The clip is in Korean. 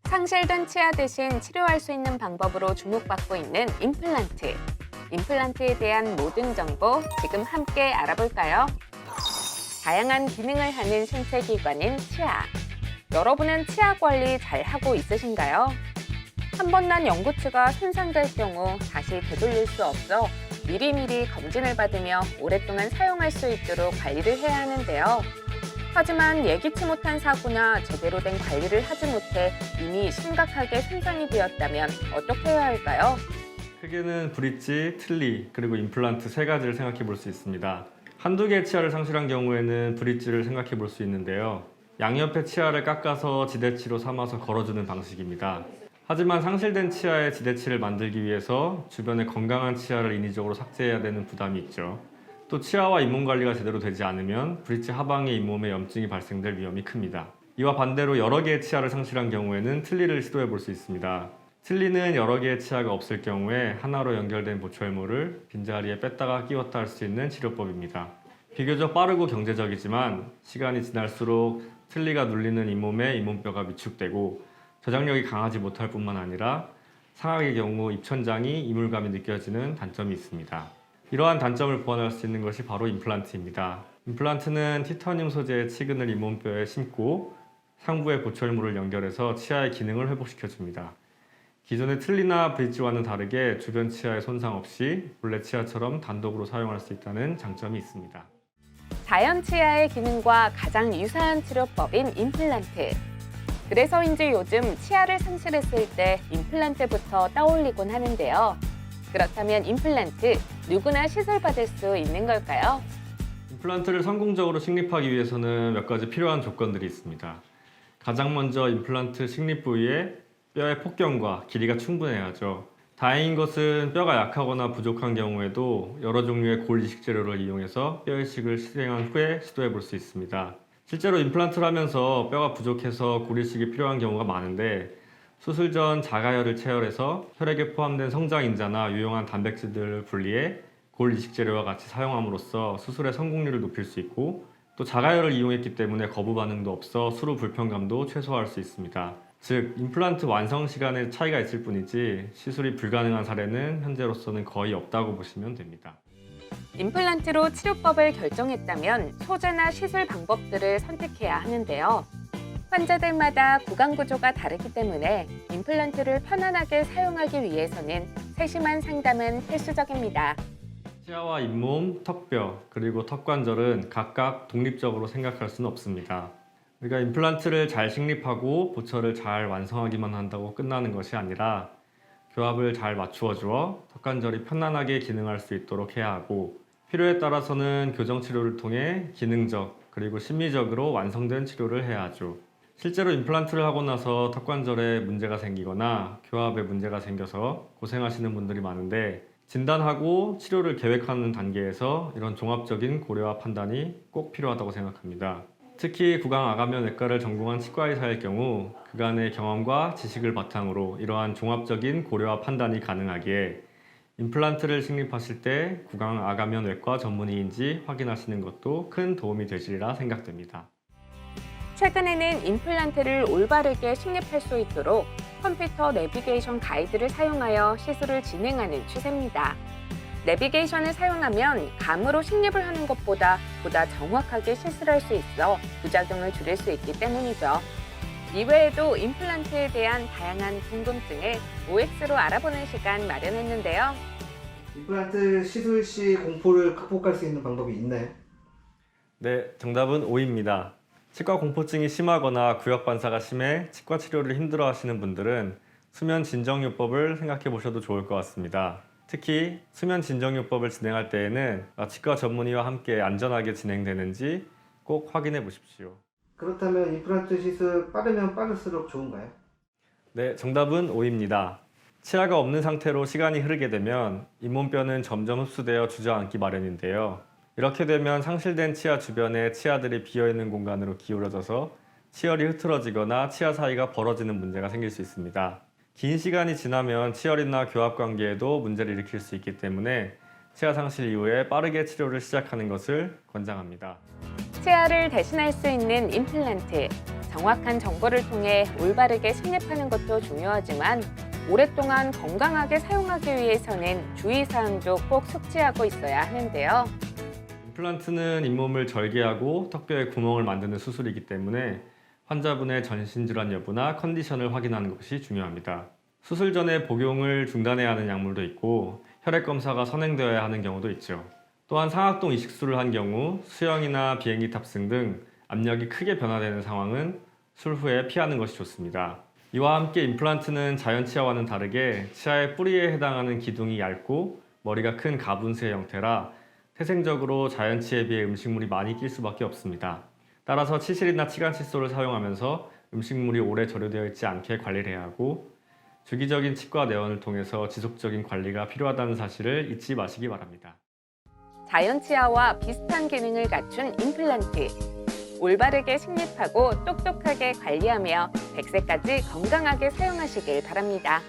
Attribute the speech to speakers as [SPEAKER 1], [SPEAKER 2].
[SPEAKER 1] 상실된 치아 대신 치료할 수 있는 방법으로 주목받고 있는 임플란트. 임플란트에 대한 모든 정보 지금 함께 알아볼까요? 다양한 기능을 하는 신체 기관인 치아. 여러분은 치아 관리 잘 하고 있으신가요? 한 번 난 연구치가 손상될 경우 다시 되돌릴 수 없어 미리미리 검진을 받으며 오랫동안 사용할 수 있도록 관리를 해야 하는데요. 하지만 예기치 못한 사고나 제대로 된 관리를 하지 못해 이미 심각하게 손상이 되었다면 어떻게 해야 할까요?
[SPEAKER 2] 크게는 브릿지, 틀니, 그리고 임플란트 세 가지를 생각해 볼 수 있습니다. 한두 개의 치아를 상실한 경우에는 브릿지를 생각해 볼 수 있는데요. 양옆의 치아를 깎아서 지대치로 삼아서 걸어주는 방식입니다. 하지만 상실된 치아의 지대치를 만들기 위해서 주변의 건강한 치아를 인위적으로 삭제해야 되는 부담이 있죠. 또 치아와 잇몸 관리가 제대로 되지 않으면 브릿지 하방의 잇몸에 염증이 발생될 위험이 큽니다. 이와 반대로 여러 개의 치아를 상실한 경우에는 틀니를 시도해 볼 수 있습니다. 틀니는 여러 개의 치아가 없을 경우에 하나로 연결된 보철모를 빈자리에 뺐다가 끼웠다 할 수 있는 치료법입니다. 비교적 빠르고 경제적이지만 시간이 지날수록 틀니가 눌리는 잇몸에 잇몸뼈가 위축되고 저장력이 강하지 못할 뿐만 아니라 상악의 경우 입천장이 이물감이 느껴지는 단점이 있습니다. 이러한 단점을 보완할 수 있는 것이 바로 임플란트입니다. 임플란트는 티타늄 소재의 치근을 잇몸뼈에 심고 상부의 보철모를 연결해서 치아의 기능을 회복시켜줍니다. 기존의 틀니나 브릿지와는 다르게 주변 치아에 손상 없이 본래 치아처럼 단독으로 사용할 수 있다는 장점이 있습니다.
[SPEAKER 1] 자연 치아의 기능과 가장 유사한 치료법인 임플란트. 그래서인지 요즘 치아를 상실했을 때 임플란트부터 떠올리곤 하는데요. 그렇다면 임플란트 누구나 시술받을 수 있는 걸까요?
[SPEAKER 2] 임플란트를 성공적으로 식립하기 위해서는 몇 가지 필요한 조건들이 있습니다. 가장 먼저 임플란트 식립 부위에 뼈의 폭경과 길이가 충분해야죠. 다행인 것은 뼈가 약하거나 부족한 경우에도 여러 종류의 골 이식 재료를 이용해서 뼈 이식을 실행한 후에 시도해 볼 수 있습니다. 실제로 임플란트를 하면서 뼈가 부족해서 골 이식이 필요한 경우가 많은데 수술 전 자가혈을 체열해서 혈액에 포함된 성장인자나 유용한 단백질들을 분리해 골 이식 재료와 같이 사용함으로써 수술의 성공률을 높일 수 있고 또 자가혈을 이용했기 때문에 거부 반응도 없어 수루 불편감도 최소화할 수 있습니다. 즉, 임플란트 완성 시간에 차이가 있을 뿐이지 시술이 불가능한 사례는 현재로서는 거의 없다고 보시면 됩니다.
[SPEAKER 1] 임플란트로 치료법을 결정했다면 소재나 시술 방법들을 선택해야 하는데요. 환자들마다 구강 구조가 다르기 때문에 임플란트를 편안하게 사용하기 위해서는 세심한 상담은 필수적입니다.
[SPEAKER 2] 치아와 잇몸, 턱뼈, 그리고 턱관절은 각각 독립적으로 생각할 수는 없습니다. 우리가 임플란트를 잘 식립하고 보철을 잘 완성하기만 한다고 끝나는 것이 아니라 교합을 잘 맞추어 주어 턱관절이 편안하게 기능할 수 있도록 해야 하고 필요에 따라서는 교정 치료를 통해 기능적 그리고 심미적으로 완성된 치료를 해야 하죠. 실제로 임플란트를 하고 나서 턱관절에 문제가 생기거나 교합에 문제가 생겨서 고생하시는 분들이 많은데 진단하고 치료를 계획하는 단계에서 이런 종합적인 고려와 판단이 꼭 필요하다고 생각합니다. 특히 구강아가면외과를 전공한 치과의사일 경우 그간의 경험과 지식을 바탕으로 이러한 종합적인 고려와 판단이 가능하기에 임플란트를 식립하실 때 구강아가면외과 전문의인지 확인하시는 것도 큰 도움이 되시리라 생각됩니다.
[SPEAKER 1] 최근에는 임플란트를 올바르게 식립할 수 있도록 컴퓨터 내비게이션 가이드를 사용하여 시술을 진행하는 추세입니다. 내비게이션을 사용하면 감으로 식립을 하는 것보다 보다 정확하게 시술할 수 있어 부작용을 줄일 수 있기 때문이죠. 이외에도 임플란트에 대한 다양한 궁금증을 OX로 알아보는 시간 마련했는데요.
[SPEAKER 3] 임플란트 시술 시 공포를 극복할 수 있는 방법이 있나요?
[SPEAKER 2] 네, 정답은 O입니다. 치과 공포증이 심하거나 구역 반사가 심해 치과 치료를 힘들어 하시는 분들은 수면 진정요법을 생각해 보셔도 좋을 것 같습니다. 특히 수면 진정요법을 진행할 때에는 치과 전문의와 함께 안전하게 진행되는지 꼭 확인해 보십시오.
[SPEAKER 3] 그렇다면 임플란트 시술 빠르면 빠를수록 좋은가요?
[SPEAKER 2] 네, 정답은 O입니다. 치아가 없는 상태로 시간이 흐르게 되면 잇몸뼈는 점점 흡수되어 주저앉기 마련인데요. 이렇게 되면 상실된 치아 주변에 치아들이 비어있는 공간으로 기울어져서 치열이 흐트러지거나 치아 사이가 벌어지는 문제가 생길 수 있습니다. 긴 시간이 지나면 치열이나 교합 관계에도 문제를 일으킬 수 있기 때문에 치아 상실 이후에 빠르게 치료를 시작하는 것을 권장합니다.
[SPEAKER 1] 치아를 대신할 수 있는 임플란트. 정확한 정보를 통해 올바르게 식립하는 것도 중요하지만 오랫동안 건강하게 사용하기 위해서는 주의사항도 꼭 숙지하고 있어야 하는데요.
[SPEAKER 2] 임플란트는 잇몸을 절개하고 턱뼈에 구멍을 만드는 수술이기 때문에 환자분의 전신질환 여부나 컨디션을 확인하는 것이 중요합니다. 수술 전에 복용을 중단해야 하는 약물도 있고 혈액 검사가 선행되어야 하는 경우도 있죠. 또한 상악동 이식술을 한 경우 수영이나 비행기 탑승 등 압력이 크게 변화되는 상황은 술 후에 피하는 것이 좋습니다. 이와 함께 임플란트는 자연 치아와는 다르게 치아의 뿌리에 해당하는 기둥이 얇고 머리가 큰 가분수의 형태라 태생적으로 자연 치에 비해 음식물이 많이 낄 수밖에 없습니다. 따라서 치실이나 치간 칫솔을 사용하면서 음식물이 오래 절여되어 있지 않게 관리를 해야 하고 주기적인 치과 내원을 통해서 지속적인 관리가 필요하다는 사실을 잊지 마시기 바랍니다.
[SPEAKER 1] 자연 치아와 비슷한 기능을 갖춘 임플란트. 올바르게 식립하고 똑똑하게 관리하며 100세까지 건강하게 사용하시길 바랍니다.